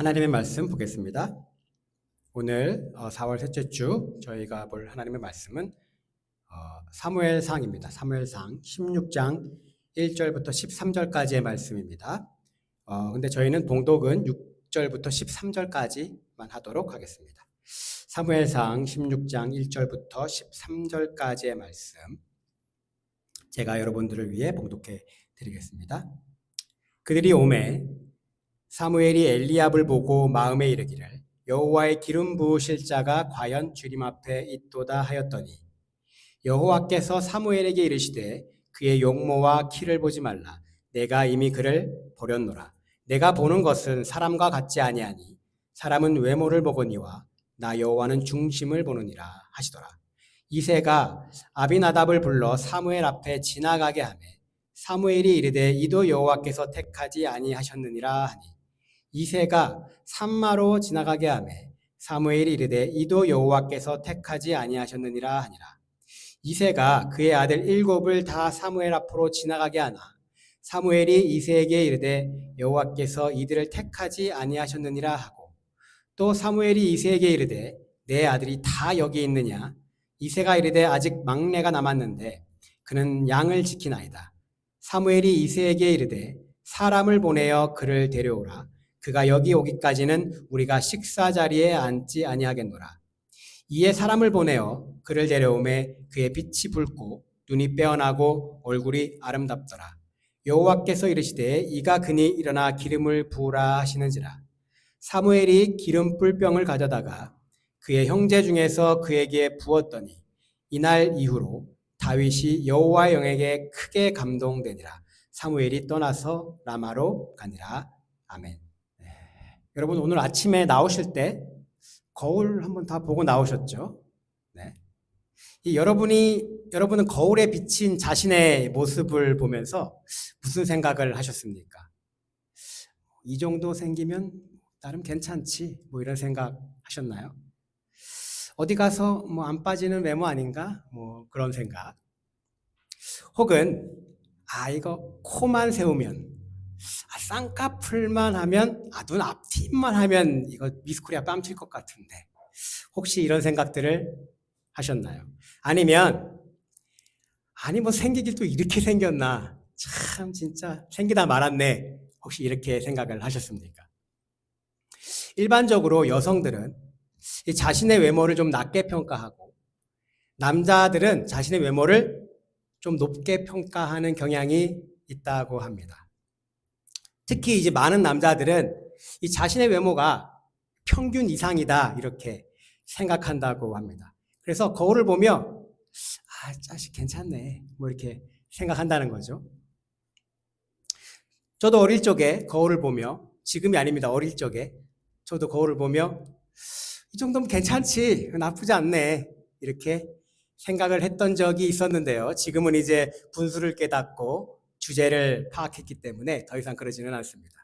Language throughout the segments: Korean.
하나님의 말씀 보겠습니다. 오늘 4월 셋째 주 저희가 볼 하나님의 말씀은 사무엘상입니다. 사무엘상 16장 1절부터 13절까지의 말씀입니다. 근데 저희는 봉독은 6절부터 13절까지만 하도록 하겠습니다. 사무엘상 16장 1절부터 13절까지의 말씀 제가 여러분들을 위해 봉독해 드리겠습니다. 그들이 오매 사무엘이 엘리압을 보고 마음에 이르기를 여호와의 기름 부으실 자가 과연 주님 앞에 있도다 하였더니 여호와께서 사무엘에게 이르시되 그의 용모와 키를 보지 말라. 내가 이미 그를 보렸노라. 내가 보는 것은 사람과 같지 아니하니 사람은 외모를 보거니와 나 여호와는 중심을 보느니라 하시더라. 이새가 아비나답을 불러 사무엘 앞에 지나가게 하매 사무엘이 이르되 이도 여호와께서 택하지 아니하셨느니라 하니 이새가 산마로 지나가게 하매 사무엘이 이르되 이도 여호와께서 택하지 아니하셨느니라 하니라. 이새가 그의 아들 7을 다 사무엘 앞으로 지나가게 하나 사무엘이 이새에게 이르되 여호와께서 이들을 택하지 아니하셨느니라 하고 또 사무엘이 이새에게 이르되 내 아들이 다 여기 있느냐. 이새가 이르되 아직 막내가 남았는데 그는 양을 지키나이다. 사무엘이 이새에게 이르되 사람을 보내어 그를 데려오라. 그가 여기 오기까지는 우리가 식사 자리에 앉지 아니하겠노라. 이에 사람을 보내어 그를 데려오매 그의 빛이 붉고 눈이 빼어나고 얼굴이 아름답더라. 여호와께서 이르시되 이가 그니 일어나 기름을 부으라 하시는지라. 사무엘이 기름 뿔병을 가져다가 그의 형제 중에서 그에게 부었더니 이날 이후로 다윗이 여호와의 영에게 크게 감동되니라. 사무엘이 떠나서 라마로 가니라. 아멘. 여러분 오늘 아침에 나오실 때 거울 한번 다 보고 나오셨죠? 네. 여러분은 거울에 비친 자신의 모습을 보면서 무슨 생각을 하셨습니까? 이 정도 생기면 나름 괜찮지, 뭐 이런 생각 하셨나요? 어디 가서 뭐 안 빠지는 외모 아닌가? 뭐 그런 생각. 혹은 이거 코만 세우면 쌍꺼풀만 하면 눈 앞뒷만 하면 이거 미스코리아 뺨칠 것 같은데 혹시 이런 생각들을 하셨나요? 아니면 뭐 생기길 또 이렇게 생겼나 참 진짜 생기다 말았네 혹시 이렇게 생각을 하셨습니까? 일반적으로 여성들은 자신의 외모를 좀 낮게 평가하고 남자들은 자신의 외모를 좀 높게 평가하는 경향이 있다고 합니다. 특히 이제 많은 남자들은 이 자신의 외모가 평균 이상이다 이렇게 생각한다고 합니다. 그래서 거울을 보며 자식 괜찮네 뭐 이렇게 생각한다는 거죠. 저도 어릴 적에 거울을 보며 지금이 아닙니다. 어릴 적에 저도 거울을 보며 이 정도면 괜찮지 나쁘지 않네 이렇게 생각을 했던 적이 있었는데요. 지금은 이제 분수를 깨닫고 주제를 파악했기 때문에 더 이상 그러지는 않습니다.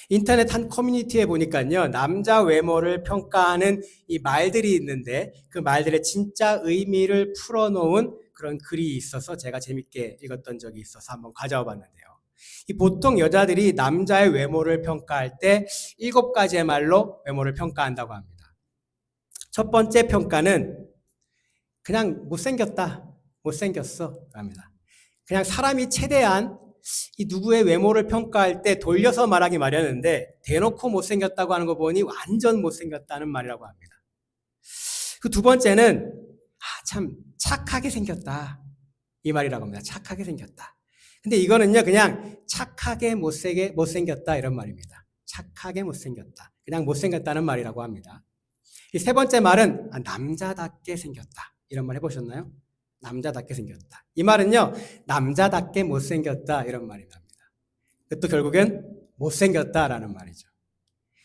인터넷 한 커뮤니티에 보니까요, 남자 외모를 평가하는 이 말들이 있는데 그 말들의 진짜 의미를 풀어놓은 그런 글이 있어서 제가 재밌게 읽었던 적이 있어서 한번 가져와 봤는데요. 보통 여자들이 남자의 외모를 평가할 때 7가지의 말로 외모를 평가한다고 합니다. 첫 번째 평가는 그냥 못생겼다, 못생겼어 합니다. 그냥 사람이 최대한 이 누구의 외모를 평가할 때 돌려서 말하기 마련인데 대놓고 못생겼다고 하는 거 보니 완전 못생겼다는 말이라고 합니다. 그 두 번째는 참 착하게 생겼다 이 말이라고 합니다. 착하게 생겼다. 근데 이거는요 그냥 착하게 못생겼다 이런 말입니다. 착하게 못생겼다. 그냥 못생겼다는 말이라고 합니다. 이 세 번째 말은 남자답게 생겼다. 이런 말 해보셨나요? 남자답게 생겼다. 이 말은요, 남자답게 못생겼다 이런 말이 납니다. 또 결국엔 못생겼다라는 말이죠.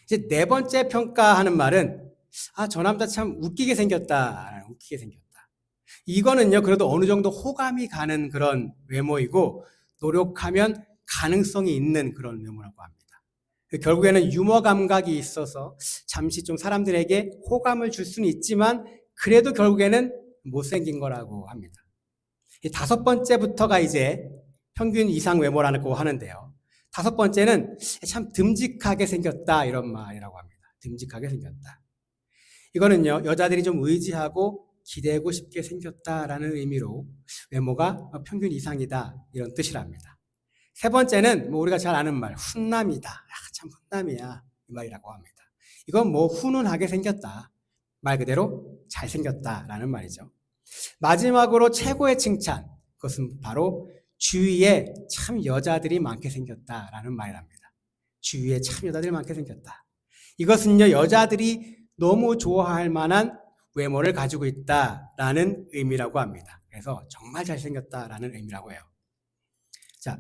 이제 네 번째 평가하는 말은 저 남자 참 웃기게 생겼다. 웃기게 생겼다. 이거는요, 그래도 어느 정도 호감이 가는 그런 외모이고 노력하면 가능성이 있는 그런 외모라고 합니다. 결국에는 유머 감각이 있어서 잠시 좀 사람들에게 호감을 줄 수는 있지만 그래도 결국에는 못생긴 거라고 합니다. 이 5번째부터가 이제 평균 이상 외모라고 하는데요. 다섯 번째는 참 듬직하게 생겼다 이런 말이라고 합니다. 듬직하게 생겼다. 이거는요, 여자들이 좀 의지하고 기대고 싶게 생겼다라는 의미로 외모가 평균 이상이다 이런 뜻이랍니다. 세 번째는 우리가 잘 아는 말, 훈남이다. 참 훈남이야 이 말이라고 합니다. 이건 훈훈하게 생겼다. 말 그대로 잘생겼다라는 말이죠. 마지막으로 최고의 칭찬, 그것은 바로 주위에 참 여자들이 많게 생겼다라는 말이랍니다. 주위에 참 여자들이 많게 생겼다. 이것은요, 여자들이 너무 좋아할 만한 외모를 가지고 있다라는 의미라고 합니다. 그래서 정말 잘생겼다라는 의미라고 해요. 자,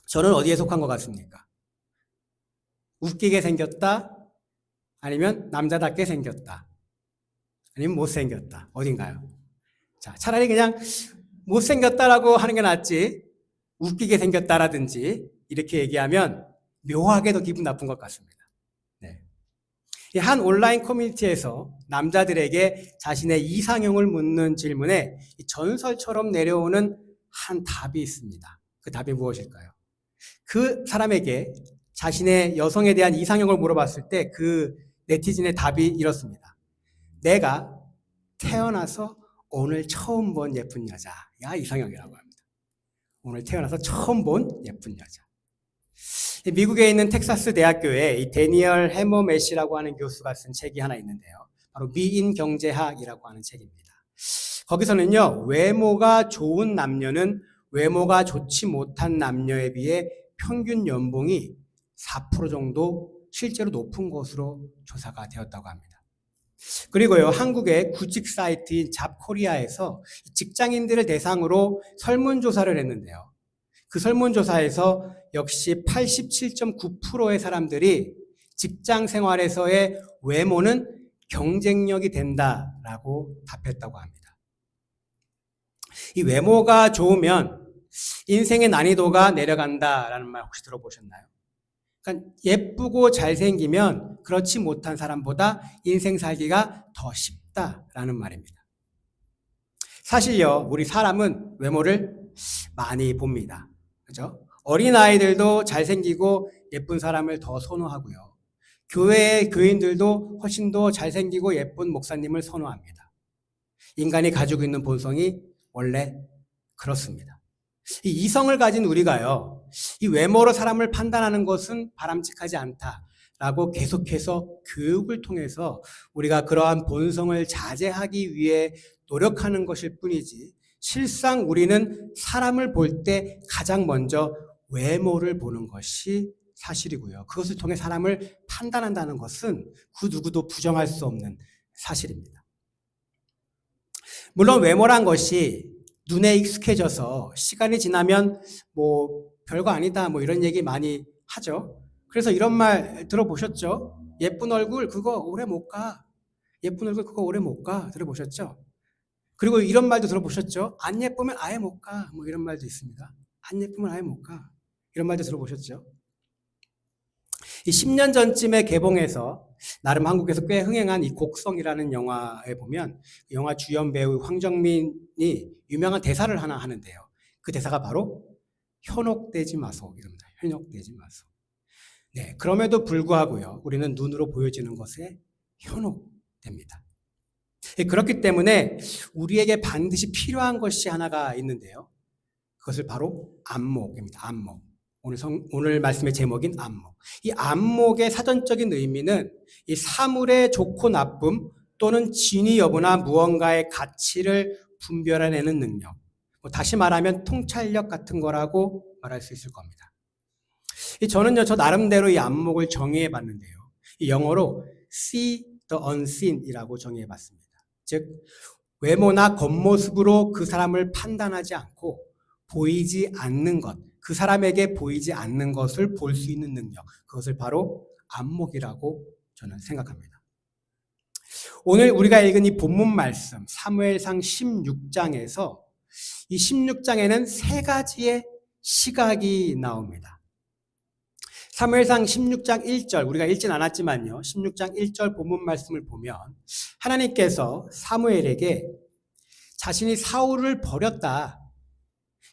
저는 어디에 속한 것 같습니까? 웃기게 생겼다? 아니면 남자답게 생겼다? 아니면 못생겼다? 어딘가요? 자, 차라리 그냥 못생겼다라고 하는 게 낫지, 웃기게 생겼다라든지 이렇게 얘기하면 묘하게 더 기분 나쁜 것 같습니다. 네. 한 온라인 커뮤니티에서 남자들에게 자신의 이상형을 묻는 질문에 전설처럼 내려오는 한 답이 있습니다. 그 답이 무엇일까요? 그 사람에게 자신의 여성에 대한 이상형을 물어봤을 때 그 네티즌의 답이 이렇습니다. 내가 태어나서 오늘 처음 본 예쁜 여자야 이상형이라고 합니다. 오늘 태어나서 처음 본 예쁜 여자. 미국에 있는 텍사스 대학교에 이 데니얼 해머메시라고 하는 교수가 쓴 책이 하나 있는데요. 바로 미인 경제학이라고 하는 책입니다. 거기서는요, 외모가 좋은 남녀는 외모가 좋지 못한 남녀에 비해 평균 연봉이 4% 정도 실제로 높은 것으로 조사가 되었다고 합니다. 그리고요, 한국의 구직 사이트인 잡코리아에서 직장인들을 대상으로 설문조사를 했는데요. 그 설문조사에서 역시 87.9%의 사람들이 직장 생활에서의 외모는 경쟁력이 된다라고 답했다고 합니다. 이 외모가 좋으면 인생의 난이도가 내려간다라는 말 혹시 들어보셨나요? 그러니까 예쁘고 잘생기면 그렇지 못한 사람보다 인생 살기가 더 쉽다라는 말입니다. 사실요, 우리 사람은 외모를 많이 봅니다. 그죠? 어린아이들도 잘생기고 예쁜 사람을 더 선호하고요. 교회의 교인들도 훨씬 더 잘생기고 예쁜 목사님을 선호합니다. 인간이 가지고 있는 본성이 원래 그렇습니다. 이 이성을 가진 우리가요, 이 외모로 사람을 판단하는 것은 바람직하지 않다라고 계속해서 교육을 통해서 우리가 그러한 본성을 자제하기 위해 노력하는 것일 뿐이지, 실상 우리는 사람을 볼 때 가장 먼저 외모를 보는 것이 사실이고요. 그것을 통해 사람을 판단한다는 것은 그 누구도 부정할 수 없는 사실입니다. 물론 외모란 것이 눈에 익숙해져서 시간이 지나면 별거 아니다 이런 얘기 많이 하죠. 그래서 이런 말 들어보셨죠? 예쁜 얼굴 그거 오래 못 가. 예쁜 얼굴 그거 오래 못 가. 들어보셨죠? 그리고 이런 말도 들어보셨죠? 안 예쁘면 아예 못 가. 이런 말도 있습니다. 안 예쁘면 아예 못 가. 이런 말도 들어보셨죠? 이 10년 전쯤에 개봉해서 나름 한국에서 꽤 흥행한 이 곡성이라는 영화에 보면 영화 주연 배우 황정민이 유명한 대사를 하나 하는데요. 그 대사가 바로 현혹되지 마소 이럽니다. 현혹되지 마소. 네, 그럼에도 불구하고요, 우리는 눈으로 보여지는 것에 현혹됩니다. 그렇기 때문에 우리에게 반드시 필요한 것이 하나가 있는데요. 그것을 바로 안목입니다. 안목. 오늘 말씀의 제목인 안목. 이 안목의 사전적인 의미는 이 사물의 좋고 나쁨 또는 진위 여부나 무언가의 가치를 분별해내는 능력. 다시 말하면 통찰력 같은 거라고 말할 수 있을 겁니다. 저는요, 저 나름대로 이 안목을 정의해 봤는데요. 이 영어로 see the unseen이라고 정의해 봤습니다. 즉, 외모나 겉모습으로 그 사람을 판단하지 않고 보이지 않는 것, 그 사람에게 보이지 않는 것을 볼 수 있는 능력, 그것을 바로 안목이라고 저는 생각합니다. 오늘 우리가 읽은 이 본문 말씀 사무엘상 16장에서 이 16장에는 세 가지의 시각이 나옵니다. 사무엘상 16장 1절, 우리가 읽진 않았지만요, 16장 1절 본문 말씀을 보면 하나님께서 사무엘에게 자신이 사울을 버렸다,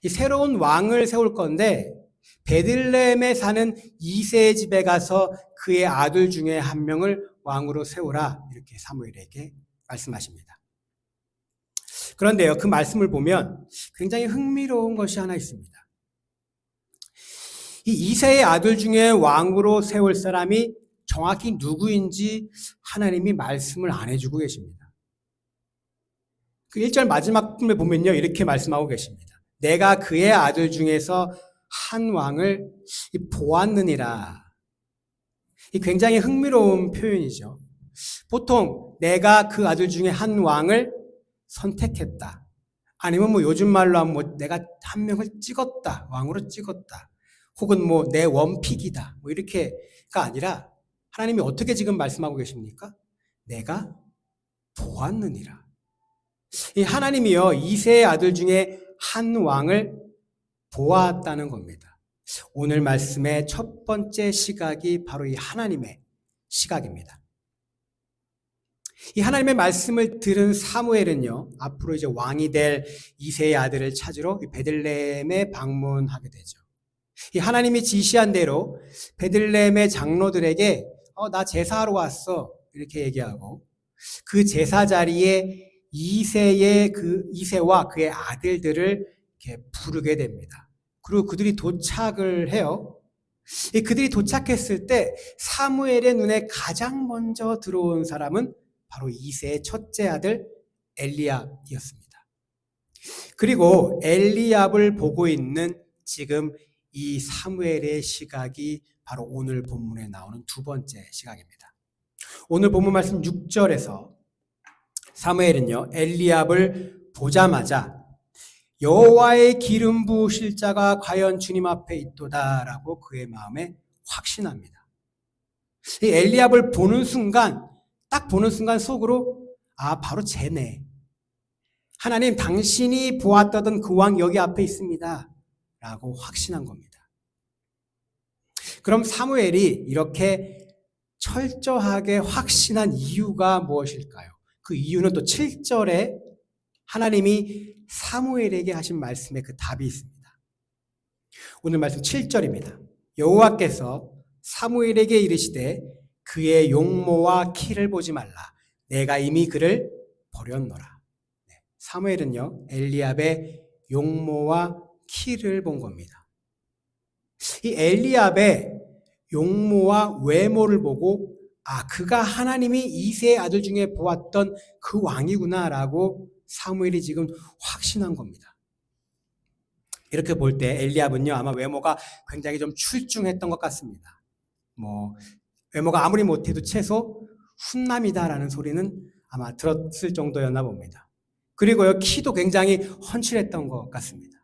이 새로운 왕을 세울 건데 베들레헴에 사는 이새의 집에 가서 그의 아들 중에 한 명을 왕으로 세우라, 이렇게 사무엘에게 말씀하십니다. 그런데요, 그 말씀을 보면 굉장히 흥미로운 것이 하나 있습니다. 이 이새의 아들 중에 왕으로 세울 사람이 정확히 누구인지 하나님이 말씀을 안 해주고 계십니다. 그 1절 마지막 부분에 보면요, 이렇게 말씀하고 계십니다. 내가 그의 아들 중에서 한 왕을 보았느니라. 이 굉장히 흥미로운 표현이죠. 보통 내가 그 아들 중에 한 왕을 선택했다, 아니면 요즘 말로 하면 내가 한 명을 찍었다, 왕으로 찍었다, 혹은 내 원픽이다, 이렇게가 아니라 하나님이 어떻게 지금 말씀하고 계십니까? 내가 보았느니라. 이 하나님이요, 이새의 아들 중에 한 왕을 보았다는 겁니다. 오늘 말씀의 첫 번째 시각이 바로 이 하나님의 시각입니다. 이 하나님의 말씀을 들은 사무엘은요, 앞으로 이제 왕이 될 이새의 아들을 찾으러 베들레헴에 방문하게 되죠. 이 하나님이 지시한 대로 베들레헴의 장로들에게 나 제사하러 왔어, 이렇게 얘기하고, 그 제사 자리에 이새와 그의 아들들을 이렇게 부르게 됩니다. 그리고 그들이 도착을 해요. 그들이 도착했을 때 사무엘의 눈에 가장 먼저 들어온 사람은 바로 이새의 첫째 아들 엘리압이었습니다. 그리고 엘리압을 보고 있는 지금 이 사무엘의 시각이 바로 오늘 본문에 나오는 두 번째 시각입니다. 오늘 본문 말씀 6절에서 사무엘은요, 엘리압을 보자마자 여호와의 기름 부으실 자가 과연 주님 앞에 있도다라고 그의 마음에 확신합니다. 이 엘리압을 딱 보는 순간 속으로 바로 쟤네, 하나님 당신이 보았다던 그 왕 여기 앞에 있습니다 라고 확신한 겁니다. 그럼 사무엘이 이렇게 철저하게 확신한 이유가 무엇일까요? 그 이유는 또 7절에 하나님이 사무엘에게 하신 말씀에 그 답이 있습니다. 오늘 말씀 7절입니다. 여호와께서 사무엘에게 이르시되 그의 용모와 키를 보지 말라. 내가 이미 그를 버렸노라. 사무엘은요, 엘리압의 용모와 키를 본 겁니다. 이 엘리압의 용모와 외모를 보고 그가 하나님이 이새의 아들 중에 보았던 그 왕이구나라고 사무엘이 지금 확신한 겁니다. 이렇게 볼 때 엘리압은요, 아마 외모가 굉장히 좀 출중했던 것 같습니다. 외모가 아무리 못해도 최소 훈남이다라는 소리는 아마 들었을 정도였나 봅니다. 그리고요, 키도 굉장히 훤칠했던 것 같습니다.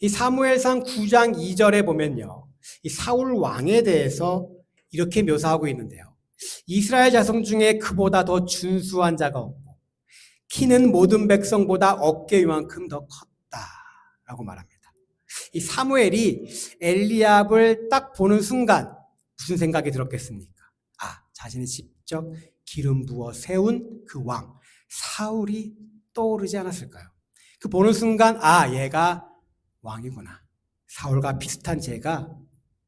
이 사무엘상 9장 2절에 보면요, 이 사울 왕에 대해서 이렇게 묘사하고 있는데요. 이스라엘 자손 중에 그보다 더 준수한 자가 없고 키는 모든 백성보다 어깨 위만큼 더 컸다라고 말합니다. 이 사무엘이 엘리압을 딱 보는 순간 무슨 생각이 들었겠습니까? 자신이 직접 기름 부어 세운 그 왕 사울이 떠오르지 않았을까요? 그 보는 순간 얘가 왕이구나, 사울과 비슷한 제가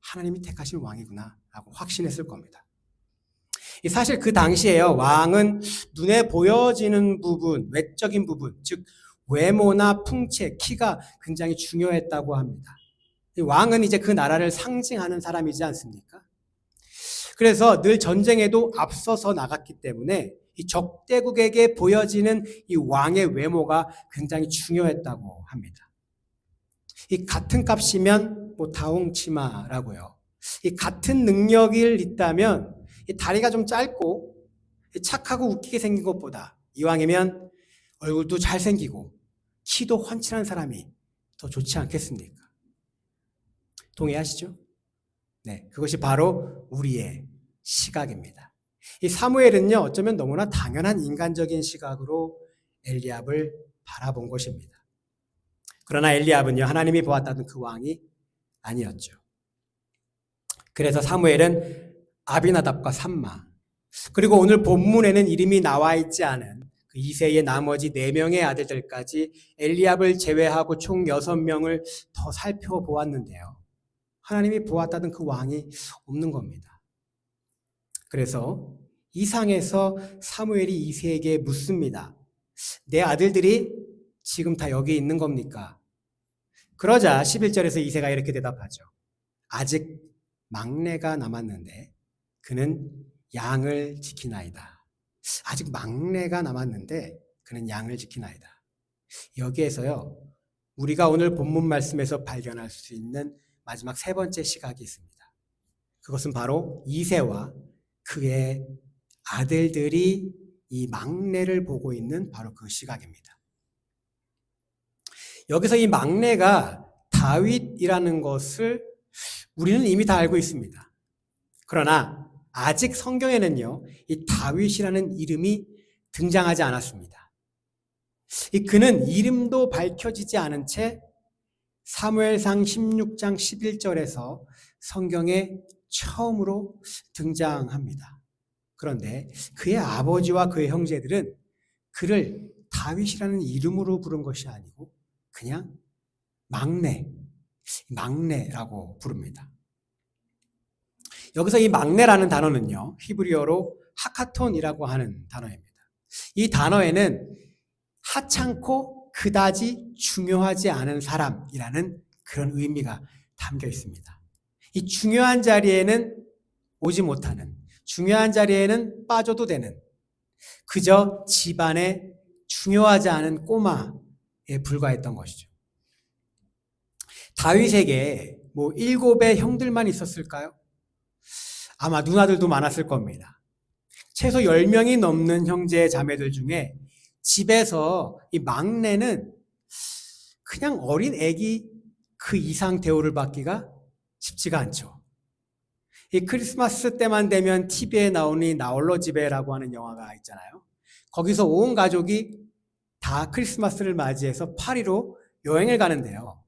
하나님이 택하신 왕이구나 라고 확신했을 겁니다. 사실 그 당시에요, 왕은 눈에 보여지는 부분, 외적인 부분, 즉 외모나 풍채, 키가 굉장히 중요했다고 합니다. 왕은 이제 그 나라를 상징하는 사람이지 않습니까? 그래서 늘 전쟁에도 앞서서 나갔기 때문에 이 적대국에게 보여지는 이 왕의 외모가 굉장히 중요했다고 합니다. 이 같은 값이면 다홍치마라고요. 이 같은 능력이 있다면 이 다리가 좀 짧고 착하고 웃기게 생긴 것보다 이왕이면 얼굴도 잘생기고 키도 훤칠한 사람이 더 좋지 않겠습니까? 동의하시죠? 네, 그것이 바로 우리의 시각입니다. 이 사무엘은요, 어쩌면 너무나 당연한 인간적인 시각으로 엘리압을 바라본 것입니다. 그러나 엘리압은요, 하나님이 보았다던 그 왕이 아니었죠. 그래서 사무엘은 아비나답과 삼마, 그리고 오늘 본문에는 이름이 나와 있지 않은 그 이새의 나머지 4명의 아들들까지 엘리압을 제외하고 총 6명을 더 살펴보았는데요. 하나님이 보았다던 그 왕이 없는 겁니다. 그래서 이상에서 사무엘이 이새에게 묻습니다. 내 아들들이 지금 다 여기 있는 겁니까? 그러자 11절에서 이새가 이렇게 대답하죠. 아직 막내가 남았는데 그는 양을 지키나이다. 아직 막내가 남았는데 그는 양을 지키나이다. 여기에서요, 우리가 오늘 본문 말씀에서 발견할 수 있는 마지막 세 번째 시각이 있습니다. 그것은 바로 이새와 그의 아들들이 이 막내를 보고 있는 바로 그 시각입니다. 여기서 이 막내가 다윗이라는 것을 우리는 이미 다 알고 있습니다. 그러나 아직 성경에는요, 이 다윗이라는 이름이 등장하지 않았습니다. 그는 이름도 밝혀지지 않은 채 사무엘상 16장 11절에서 성경에 처음으로 등장합니다. 그런데 그의 아버지와 그의 형제들은 그를 다윗이라는 이름으로 부른 것이 아니고 그냥 막내라고 부릅니다. 여기서 이 막내라는 단어는요, 히브리어로 하카톤이라고 하는 단어입니다. 이 단어에는 하찮고 그다지 중요하지 않은 사람이라는 그런 의미가 담겨 있습니다. 이 중요한 자리에는 오지 못하는, 중요한 자리에는 빠져도 되는, 그저 집안에 중요하지 않은 꼬마에 불과했던 것이죠. 다윗에게 7의 형들만 있었을까요? 아마 누나들도 많았을 겁니다. 최소 10명이 넘는 형제 자매들 중에 집에서 이 막내는 그냥 어린 애기 그 이상 대우를 받기가 쉽지가 않죠. 이 크리스마스 때만 되면 TV에 나오는 나홀로 집에라고 하는 영화가 있잖아요. 거기서 온 가족이 다 크리스마스를 맞이해서 파리로 여행을 가는데요.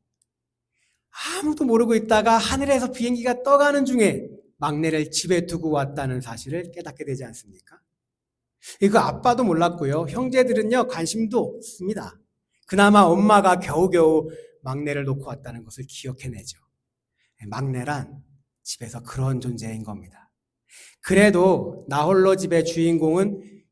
아무도 모르고 있다가 하늘에서 비행기가 떠가는 중에 막내를 집에 두고 왔다는 사실을 깨닫게 되지 않습니까? 이거 아빠도 몰랐고요. 형제들은요, 관심도 없습니다. 그나마 엄마가 겨우겨우 막내를 놓고 왔다는 것을 기억해내죠. 막내란 집에서 그런 존재인 겁니다. 그래도 나홀로 집의 주인공은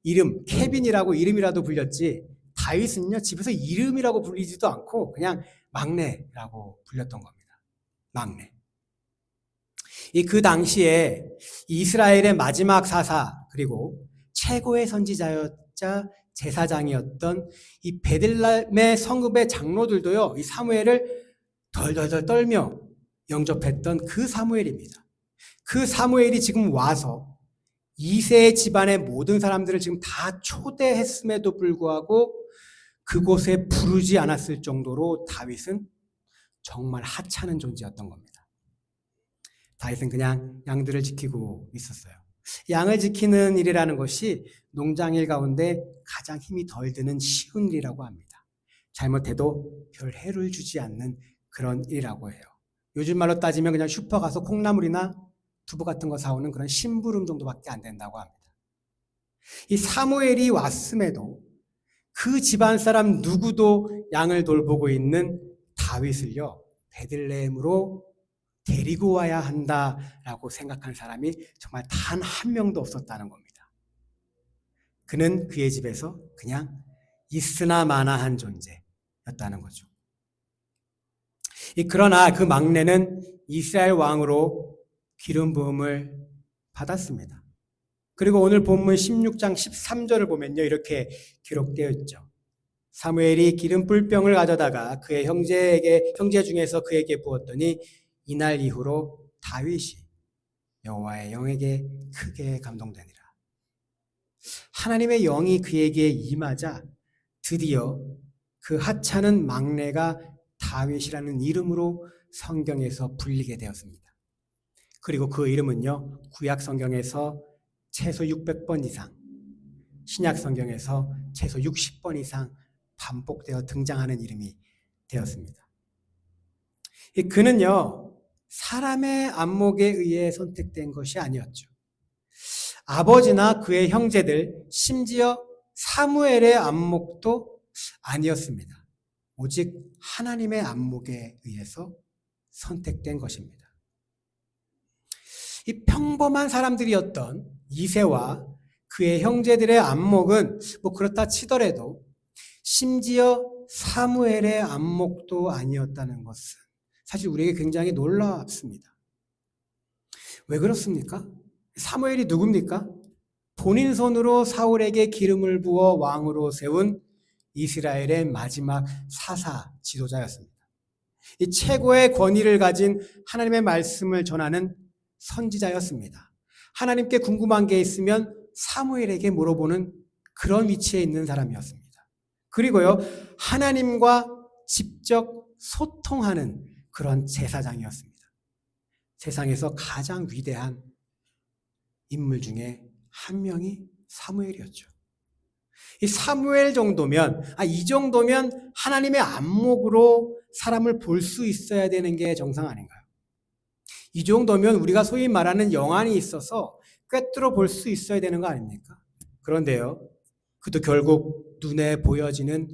케빈이라고 이름이라도 불렸지, 다윗은요, 집에서 이름이라고 불리지도 않고 그냥 막내라고 불렸던 겁니다. 막내. 그 당시에 이스라엘의 마지막 사사 그리고 최고의 선지자였자 제사장이었던 이 베들레헴의 성읍의 장로들도요, 이 사무엘을 덜덜덜 떨며 영접했던 그 사무엘입니다. 그 사무엘이 지금 와서 이새의 집안의 모든 사람들을 지금 다 초대했음에도 불구하고 그곳에 부르지 않았을 정도로 다윗은 정말 하찮은 존재였던 겁니다. 다윗은 그냥 양들을 지키고 있었어요. 양을 지키는 일이라는 것이 농장일 가운데 가장 힘이 덜 드는 쉬운 일이라고 합니다. 잘못해도 별 해를 주지 않는 그런 일이라고 해요. 요즘 말로 따지면 그냥 슈퍼 가서 콩나물이나 두부 같은 거 사오는 그런 심부름 정도밖에 안 된다고 합니다. 이 사무엘이 왔음에도 그 집안 사람 누구도 양을 돌보고 있는 다윗을요, 베들레헴으로 데리고 와야 한다라고 생각한 사람이 정말 단 한 명도 없었다는 겁니다. 그는 그의 집에서 그냥 있으나 마나한 존재였다는 거죠. 그러나 그 막내는 이스라엘 왕으로 기름 부음을 받았습니다. 그리고 오늘 본문 16장 13절을 보면요, 이렇게 기록되어 있죠. 사무엘이 기름 뿔병을 가져다가 그의 형제 중에서 그에게 부었더니 이날 이후로 다윗이 여호와의 영에게 크게 감동되니라. 하나님의 영이 그에게 임하자 드디어 그 하찮은 막내가 다윗이라는 이름으로 성경에서 불리게 되었습니다. 그리고 그 이름은요, 구약 성경에서 최소 600번 이상, 신약 성경에서 최소 60번 이상 반복되어 등장하는 이름이 되었습니다. 그는요, 사람의 안목에 의해 선택된 것이 아니었죠. 아버지나 그의 형제들, 심지어 사무엘의 안목도 아니었습니다. 오직 하나님의 안목에 의해서 선택된 것입니다. 이 평범한 사람들이었던 이새와 그의 형제들의 안목은 뭐 그렇다 치더라도 심지어 사무엘의 안목도 아니었다는 것은 사실 우리에게 굉장히 놀랍습니다. 왜 그렇습니까? 사무엘이 누굽니까? 본인 손으로 사울에게 기름을 부어 왕으로 세운 이스라엘의 마지막 사사 지도자였습니다. 이 최고의 권위를 가진 하나님의 말씀을 전하는 선지자였습니다. 하나님께 궁금한 게 있으면 사무엘에게 물어보는 그런 위치에 있는 사람이었습니다. 그리고요, 하나님과 직접 소통하는 그런 제사장이었습니다. 세상에서 가장 위대한 인물 중에 한 명이 사무엘이었죠. 이 사무엘 정도면, 이 정도면 하나님의 안목으로 사람을 볼 수 있어야 되는 게 정상 아닌가요? 이 정도면 우리가 소위 말하는 영안이 있어서 꿰뚫어 볼 수 있어야 되는 거 아닙니까? 그런데요, 그도 결국 눈에 보여지는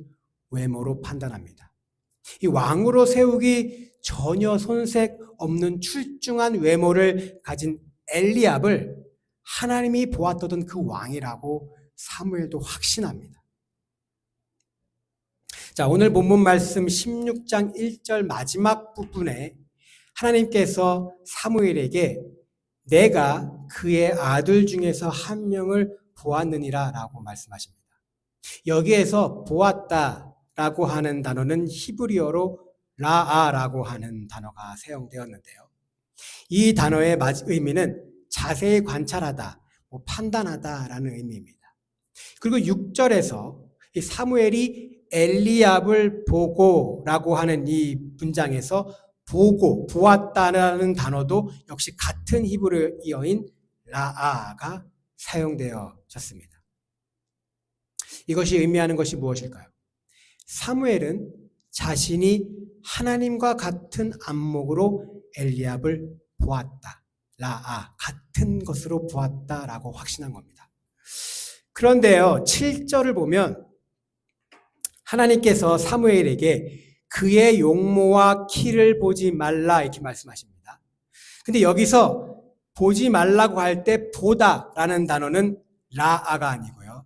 외모로 판단합니다. 이 왕으로 세우기 전혀 손색 없는 출중한 외모를 가진 엘리압을 하나님이 보았던 그 왕이라고 사무엘도 확신합니다. 자, 오늘 본문 말씀 16장 1절 마지막 부분에 하나님께서 사무엘에게 내가 그의 아들 중에서 한 명을 보았느니라 라고 말씀하십니다. 여기에서 보았다라고 하는 단어는 히브리어로 라아라고 하는 단어가 사용되었는데요. 이 단어의 의미는 자세히 관찰하다, 판단하다라는 의미입니다. 그리고 6절에서 이 사무엘이 엘리압을 보고라고 하는 이 문장에서 보고, 보았다라는 단어도 역시 같은 히브리어인 라아가 사용되어졌습니다. 이것이 의미하는 것이 무엇일까요? 사무엘은 자신이 하나님과 같은 안목으로 엘리압을 보았다. 라아, 같은 것으로 보았다라고 확신한 겁니다. 그런데요, 7절을 보면 하나님께서 사무엘에게 그의 용모와 키를 보지 말라 이렇게 말씀하십니다. 근데 여기서 보지 말라고 할 때 보다라는 단어는 라아가 아니고요,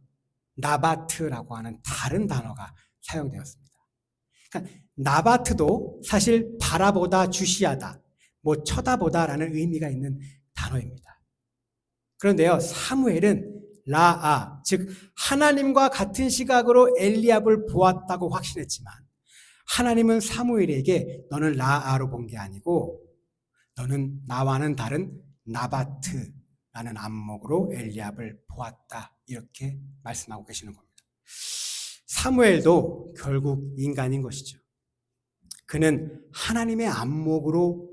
나바트라고 하는 다른 단어가 사용되었습니다. 그러니까 나바트도 사실 바라보다, 주시하다, 쳐다보다라는 의미가 있는 단어입니다. 그런데요, 사무엘은 라아, 즉 하나님과 같은 시각으로 엘리압을 보았다고 확신했지만 하나님은 사무엘에게 너는 라아로 본 게 아니고 너는 나와는 다른 나바트라는 안목으로 엘리압을 보았다 이렇게 말씀하고 계시는 겁니다. 사무엘도 결국 인간인 것이죠. 그는 하나님의 안목으로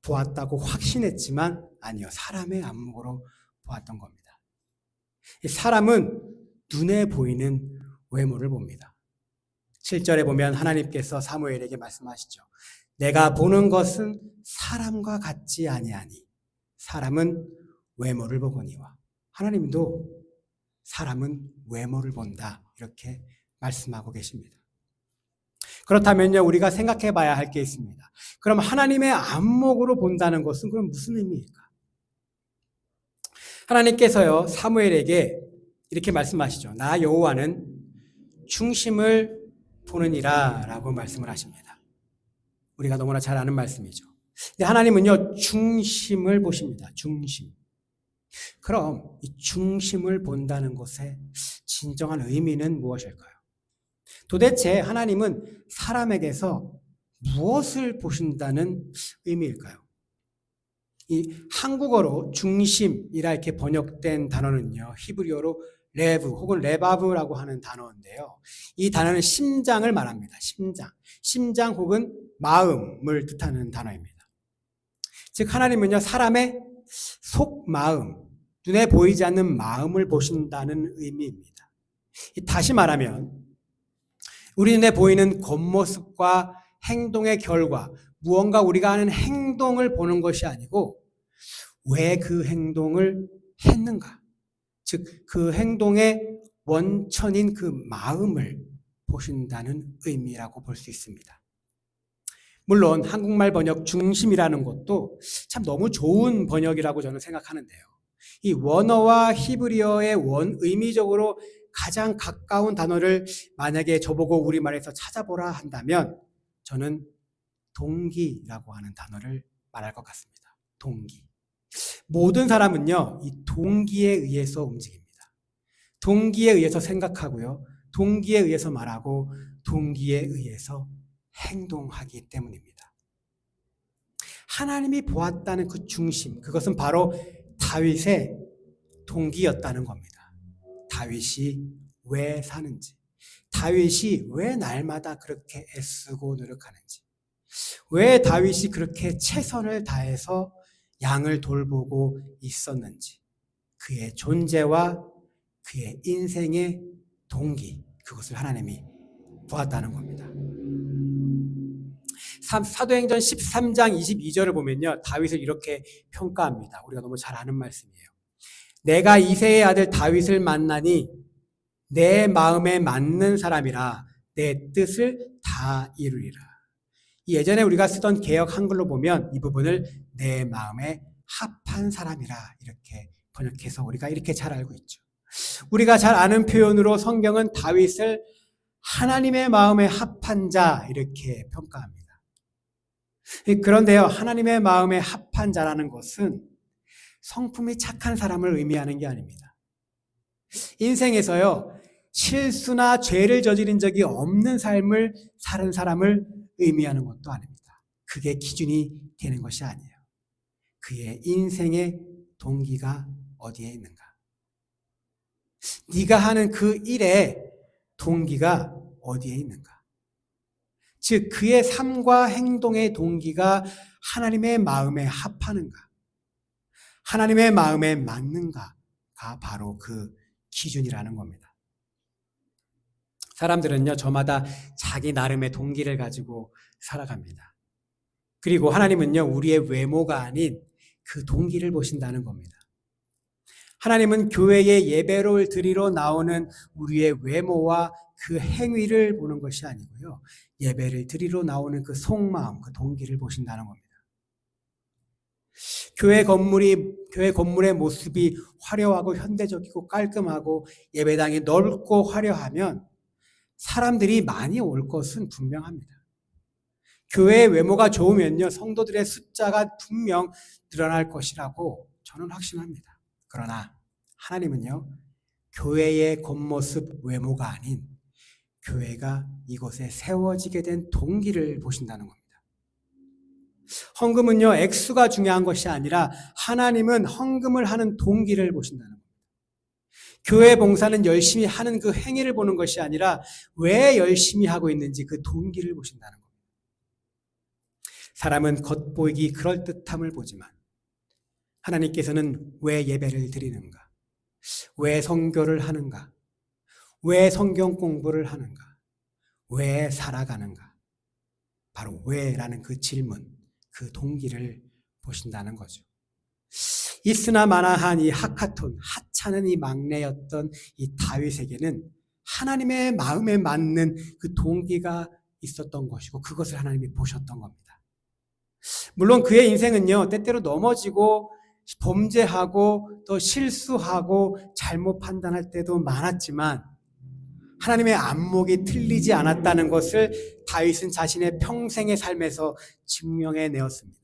보았다고 확신했지만 아니요, 사람의 안목으로 보았던 겁니다. 사람은 눈에 보이는 외모를 봅니다. 7절에 보면 하나님께서 사무엘에게 말씀하시죠. 내가 보는 것은 사람과 같지 아니하니 사람은 외모를 보거니와. 하나님도 사람은 외모를 본다 이렇게 말씀하고 계십니다. 그렇다면요, 우리가 생각해 봐야 할 게 있습니다. 그럼 하나님의 안목으로 본다는 것은 그럼 무슨 의미일까? 하나님께서요, 사무엘에게 이렇게 말씀하시죠. 나 여호와는 중심을 보느니라 라고 말씀을 하십니다. 우리가 너무나 잘 아는 말씀이죠. 근데 하나님은요, 중심을 보십니다. 중심. 그럼 이 중심을 본다는 것의 진정한 의미는 무엇일까요? 도대체 하나님은 사람에게서 무엇을 보신다는 의미일까요? 이 한국어로 중심이라 이렇게 번역된 단어는요, 히브리어로 레브 혹은 레바브라고 하는 단어인데요. 이 단어는 심장을 말합니다. 심장 혹은 마음을 뜻하는 단어입니다. 즉 하나님은요, 사람의 속마음, 눈에 보이지 않는 마음을 보신다는 의미입니다. 다시 말하면 우리 눈에 보이는 겉모습과 행동의 결과, 무언가 우리가 하는 행동을 보는 것이 아니고 왜 그 행동을 했는가, 즉 그 행동의 원천인 그 마음을 보신다는 의미라고 볼 수 있습니다. 물론 한국말 번역 중심이라는 것도 참 너무 좋은 번역이라고 저는 생각하는데요. 이 원어와 히브리어의 의미적으로 가장 가까운 단어를 만약에 저보고 우리말에서 찾아보라 한다면 저는 동기라고 하는 단어를 말할 것 같습니다. 동기. 모든 사람은요, 이 동기에 의해서 움직입니다. 동기에 의해서 생각하고요, 동기에 의해서 말하고, 동기에 의해서 행동하기 때문입니다. 하나님이 보았다는 그 중심, 그것은 바로 다윗의 동기였다는 겁니다. 다윗이 왜 사는지, 다윗이 왜 날마다 그렇게 애쓰고 노력하는지, 왜 다윗이 그렇게 최선을 다해서 양을 돌보고 있었는지, 그의 존재와 그의 인생의 동기, 그것을 하나님이 보았다는 겁니다. 사도행전 13장 22절을 보면요, 다윗을 이렇게 평가합니다. 우리가 너무 잘 아는 말씀이에요. 내가 이새의 아들 다윗을 만나니 내 마음에 맞는 사람이라 내 뜻을 다 이루리라. 예전에 우리가 쓰던 개역 한글로 보면 이 부분을 내 마음에 합한 사람이라 이렇게 번역해서 우리가 이렇게 잘 알고 있죠. 우리가 잘 아는 표현으로 성경은 다윗을 하나님의 마음에 합한 자 이렇게 평가합니다. 그런데요, 하나님의 마음에 합한 자라는 것은 성품이 착한 사람을 의미하는 게 아닙니다. 인생에서요, 실수나 죄를 저지른 적이 없는 삶을 사는 사람을 의미하는 것도 아닙니다. 그게 기준이 되는 것이 아니에요. 그의 인생의 동기가 어디에 있는가? 네가 하는 그 일의 동기가 어디에 있는가? 즉 그의 삶과 행동의 동기가 하나님의 마음에 합하는가? 하나님의 마음에 맞는가가 바로 그 기준이라는 겁니다. 사람들은요, 저마다 자기 나름의 동기를 가지고 살아갑니다. 그리고 하나님은요, 우리의 외모가 아닌 그 동기를 보신다는 겁니다. 하나님은 교회에 예배를 드리러 나오는 우리의 외모와 그 행위를 보는 것이 아니고요, 예배를 드리러 나오는 그 속마음, 그 동기를 보신다는 겁니다. 교회 건물의 모습이 화려하고 현대적이고 깔끔하고 예배당이 넓고 화려하면 사람들이 많이 올 것은 분명합니다. 교회의 외모가 좋으면요, 성도들의 숫자가 분명 늘어날 것이라고 저는 확신합니다. 그러나 하나님은요, 교회의 겉모습 외모가 아닌 교회가 이곳에 세워지게 된 동기를 보신다는 겁니다. 헌금은요, 액수가 중요한 것이 아니라 하나님은 헌금을 하는 동기를 보신다는 겁니다. 교회 봉사는 열심히 하는 그 행위를 보는 것이 아니라 왜 열심히 하고 있는지 그 동기를 보신다는 겁니다. 사람은 겉보이기 그럴듯함을 보지만 하나님께서는 왜 예배를 드리는가? 왜 선교를 하는가? 왜 성경 공부를 하는가? 왜 살아가는가? 바로 왜라는 그 질문, 그 동기를 보신다는 거죠. 있으나 마나한 이 하찮은 이 막내였던 이 다윗에게는 하나님의 마음에 맞는 그 동기가 있었던 것이고 그것을 하나님이 보셨던 겁니다. 물론 그의 인생은요, 때때로 넘어지고 범죄하고 또 실수하고 잘못 판단할 때도 많았지만 하나님의 안목이 틀리지 않았다는 것을 다윗은 자신의 평생의 삶에서 증명해내었습니다.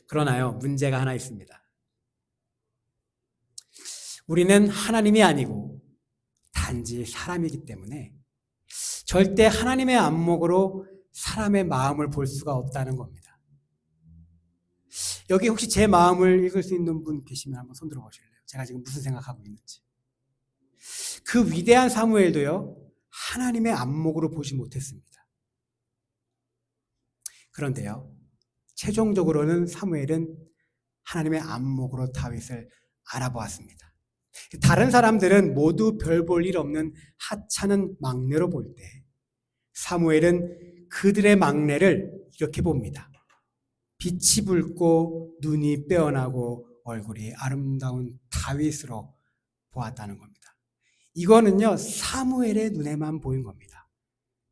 그러나요, 문제가 하나 있습니다. 우리는 하나님이 아니고 단지 사람이기 때문에 절대 하나님의 안목으로 사람의 마음을 볼 수가 없다는 겁니다. 여기 혹시 제 마음을 읽을 수 있는 분 계시면 한번 손 들어 보실래요? 제가 지금 무슨 생각하고 있는지. 그 위대한 사무엘도요, 하나님의 안목으로 보지 못했습니다. 그런데요, 최종적으로는 사무엘은 하나님의 안목으로 다윗을 알아보았습니다. 다른 사람들은 모두 별 볼 일 없는 하찮은 막내로 볼 때 사무엘은 그들의 막내를 이렇게 봅니다. 빛이 붉고 눈이 빼어나고 얼굴이 아름다운 다윗으로 보았다는 겁니다. 이거는요, 사무엘의 눈에만 보인 겁니다.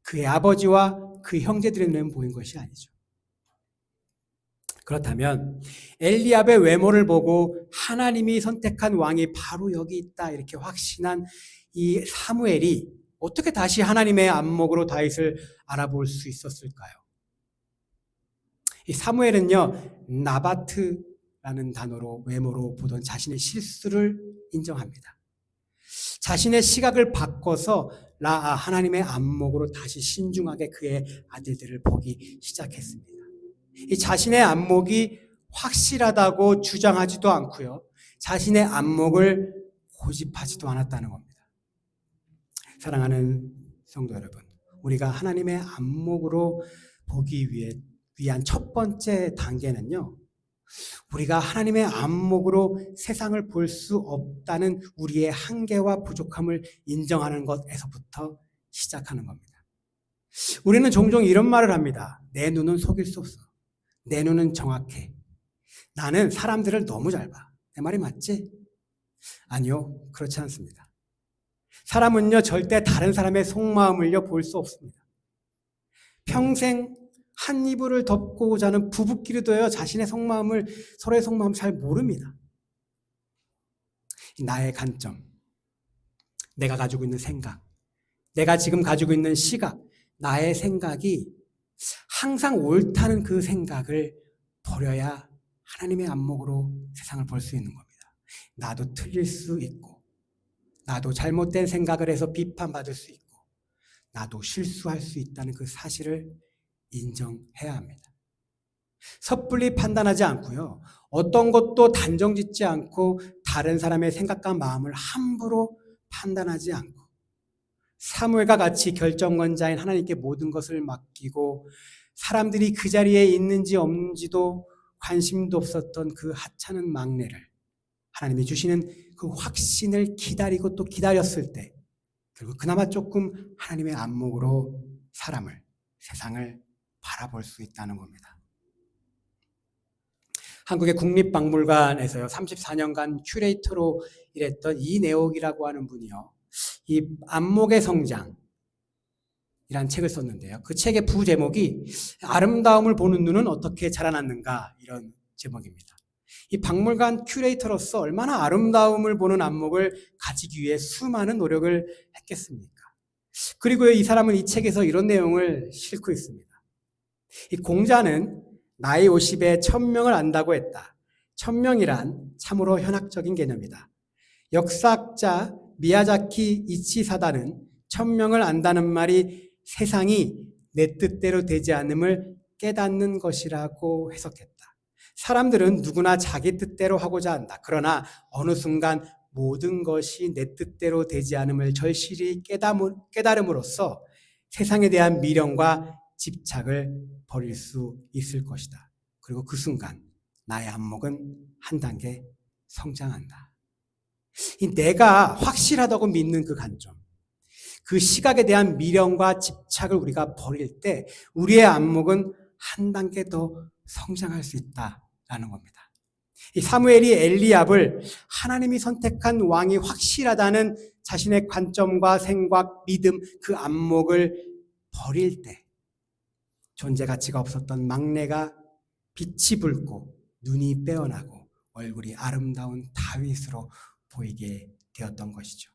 그의 아버지와 그 형제들의 눈에는 보인 것이 아니죠. 그렇다면 엘리압의 외모를 보고 하나님이 선택한 왕이 바로 여기 있다 이렇게 확신한 이 사무엘이 어떻게 다시 하나님의 안목으로 다윗을 알아볼 수 있었을까요? 이 사무엘은요, 나바트라는 단어로 외모로 보던 자신의 실수를 인정합니다. 자신의 시각을 바꿔서 하나님의 안목으로 다시 신중하게 그의 아들들을 보기 시작했습니다. 이 자신의 안목이 확실하다고 주장하지도 않고요, 자신의 안목을 고집하지도 않았다는 겁니다. 사랑하는 성도 여러분, 우리가 하나님의 안목으로 보기 위한 첫 번째 단계는요, 우리가 하나님의 안목으로 세상을 볼 수 없다는 우리의 한계와 부족함을 인정하는 것에서부터 시작하는 겁니다. 우리는 종종 이런 말을 합니다. 내 눈은 속일 수 없어. 내 눈은 정확해. 나는 사람들을 너무 잘 봐. 내 말이 맞지? 아니요, 그렇지 않습니다. 사람은요, 절대 다른 사람의 속마음을요, 볼 수 없습니다. 평생 한 이불을 덮고 자는 부부끼리도요, 자신의 속마음을, 서로의 속마음을 잘 모릅니다. 나의 관점, 내가 가지고 있는 생각, 내가 지금 가지고 있는 시각, 나의 생각이 항상 옳다는 그 생각을 버려야 하나님의 안목으로 세상을 볼 수 있는 겁니다. 나도 틀릴 수 있고, 나도 잘못된 생각을 해서 비판받을 수 있고, 나도 실수할 수 있다는 그 사실을 인정해야 합니다. 섣불리 판단하지 않고요, 어떤 것도 단정 짓지 않고 다른 사람의 생각과 마음을 함부로 판단하지 않고 사무엘과 같이 결정권자인 하나님께 모든 것을 맡기고 사람들이 그 자리에 있는지 없는지도 관심도 없었던 그 하찮은 막내를 하나님이 주시는 그 확신을 기다리고 또 기다렸을 때 결국 그나마 조금 하나님의 안목으로 사람을, 세상을 바라볼 수 있다는 겁니다. 한국의 국립박물관에서요, 34년간 큐레이터로 일했던 이내옥이라고 하는 분이요, 이 안목의 성장이란 책을 썼는데요. 그 책의 부제목이 아름다움을 보는 눈은 어떻게 자라났는가, 이런 제목입니다. 이 박물관 큐레이터로서 얼마나 아름다움을 보는 안목을 가지기 위해 수많은 노력을 했겠습니까? 그리고 이 사람은 이 책에서 이런 내용을 싣고 있습니다. 이 공자는 나이 50에 1000명을 안다고 했다. 1000명이란 참으로 현학적인 개념이다. 역사학자 미야자키 이치사다는 1000명을 안다는 말이 세상이 내 뜻대로 되지 않음을 깨닫는 것이라고 해석했다. 사람들은 누구나 자기 뜻대로 하고자 한다. 그러나 어느 순간 모든 것이 내 뜻대로 되지 않음을 절실히 깨달음으로써 세상에 대한 미련과 집착을 버릴 수 있을 것이다. 그리고 그 순간 나의 안목은 한 단계 성장한다. 이 내가 확실하다고 믿는 그 관점, 그 시각에 대한 미련과 집착을 우리가 버릴 때 우리의 안목은 한 단계 더 성장할 수 있다라는 겁니다. 이 사무엘이 엘리압을 하나님이 선택한 왕이 확실하다는 자신의 관점과 생각, 믿음, 그 안목을 버릴 때 존재 가치가 없었던 막내가 빛이 붉고 눈이 빼어나고 얼굴이 아름다운 다윗으로 보이게 되었던 것이죠.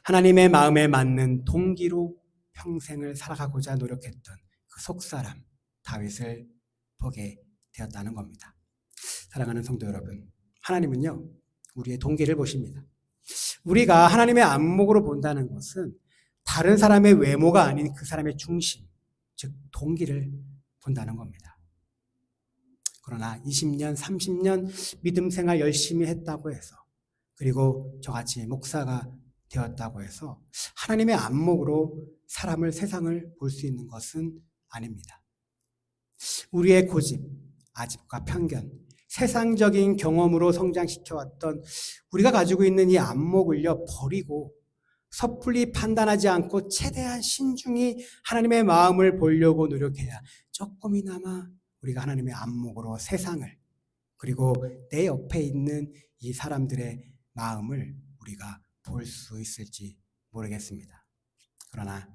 하나님의 마음에 맞는 동기로 평생을 살아가고자 노력했던 그 속사람 다윗을 보게 되었다는 겁니다. 사랑하는 성도 여러분, 하나님은요, 우리의 동기를 보십니다. 우리가 하나님의 안목으로 본다는 것은 다른 사람의 외모가 아닌 그 사람의 중심, 즉 동기를 본다는 겁니다. 그러나 20년, 30년 믿음 생활 열심히 했다고 해서, 그리고 저같이 목사가 되었다고 해서 하나님의 안목으로 사람을, 세상을 볼 수 있는 것은 아닙니다. 우리의 고집, 아집과 편견, 세상적인 경험으로 성장시켜왔던 우리가 가지고 있는 이 안목을요, 버리고 섣불리 판단하지 않고 최대한 신중히 하나님의 마음을 보려고 노력해야 조금이나마 우리가 하나님의 안목으로 세상을, 그리고 내 옆에 있는 이 사람들의 마음을 우리가 볼 수 있을지 모르겠습니다. 그러나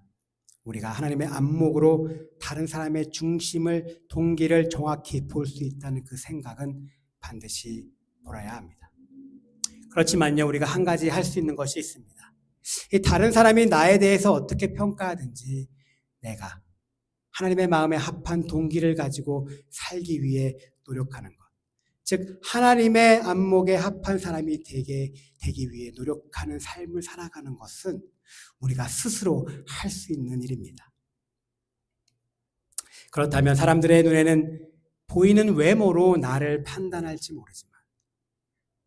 우리가 하나님의 안목으로 다른 사람의 중심을, 동기를 정확히 볼 수 있다는 그 생각은 반드시 보아야 합니다. 그렇지만요, 우리가 한 가지 할 수 있는 것이 있습니다. 이 다른 사람이 나에 대해서 어떻게 평가하든지 내가 하나님의 마음에 합한 동기를 가지고 살기 위해 노력하는 것. 즉 하나님의 안목에 합한 사람이 되기 위해 노력하는 삶을 살아가는 것은 우리가 스스로 할 수 있는 일입니다. 그렇다면 사람들의 눈에는 보이는 외모로 나를 판단할지 모르지만,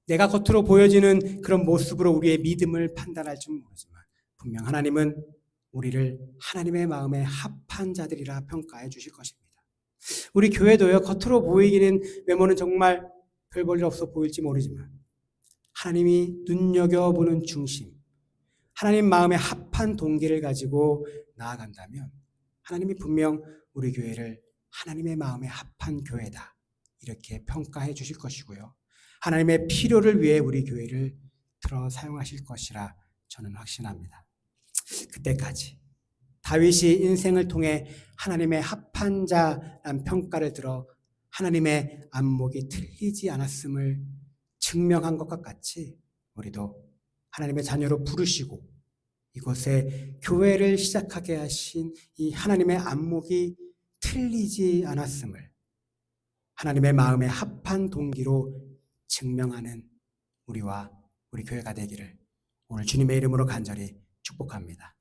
내가 겉으로 보여지는 그런 모습으로 우리의 믿음을 판단할지 모르지만, 분명 하나님은 우리를 하나님의 마음에 합한 자들이라 평가해 주실 것입니다. 우리 교회도요, 겉으로 보이기는 외모는 정말 별 볼 일 없어 보일지 모르지만 하나님이 눈여겨보는 중심, 하나님 마음에 합한 동기를 가지고 나아간다면 하나님이 분명 우리 교회를 하나님의 마음에 합한 교회다 이렇게 평가해 주실 것이고요. 하나님의 필요를 위해 우리 교회를 들어 사용하실 것이라 저는 확신합니다. 그때까지 다윗이 인생을 통해 하나님의 합한 자란 평가를 들어 하나님의 안목이 틀리지 않았음을 증명한 것과 같이 우리도 하나님의 자녀로 부르시고 이곳에 교회를 시작하게 하신 이 하나님의 안목이 틀리지 않았음을 하나님의 마음에 합한 동기로 증명하는 우리와 우리 교회가 되기를 오늘 주님의 이름으로 간절히 축복합니다.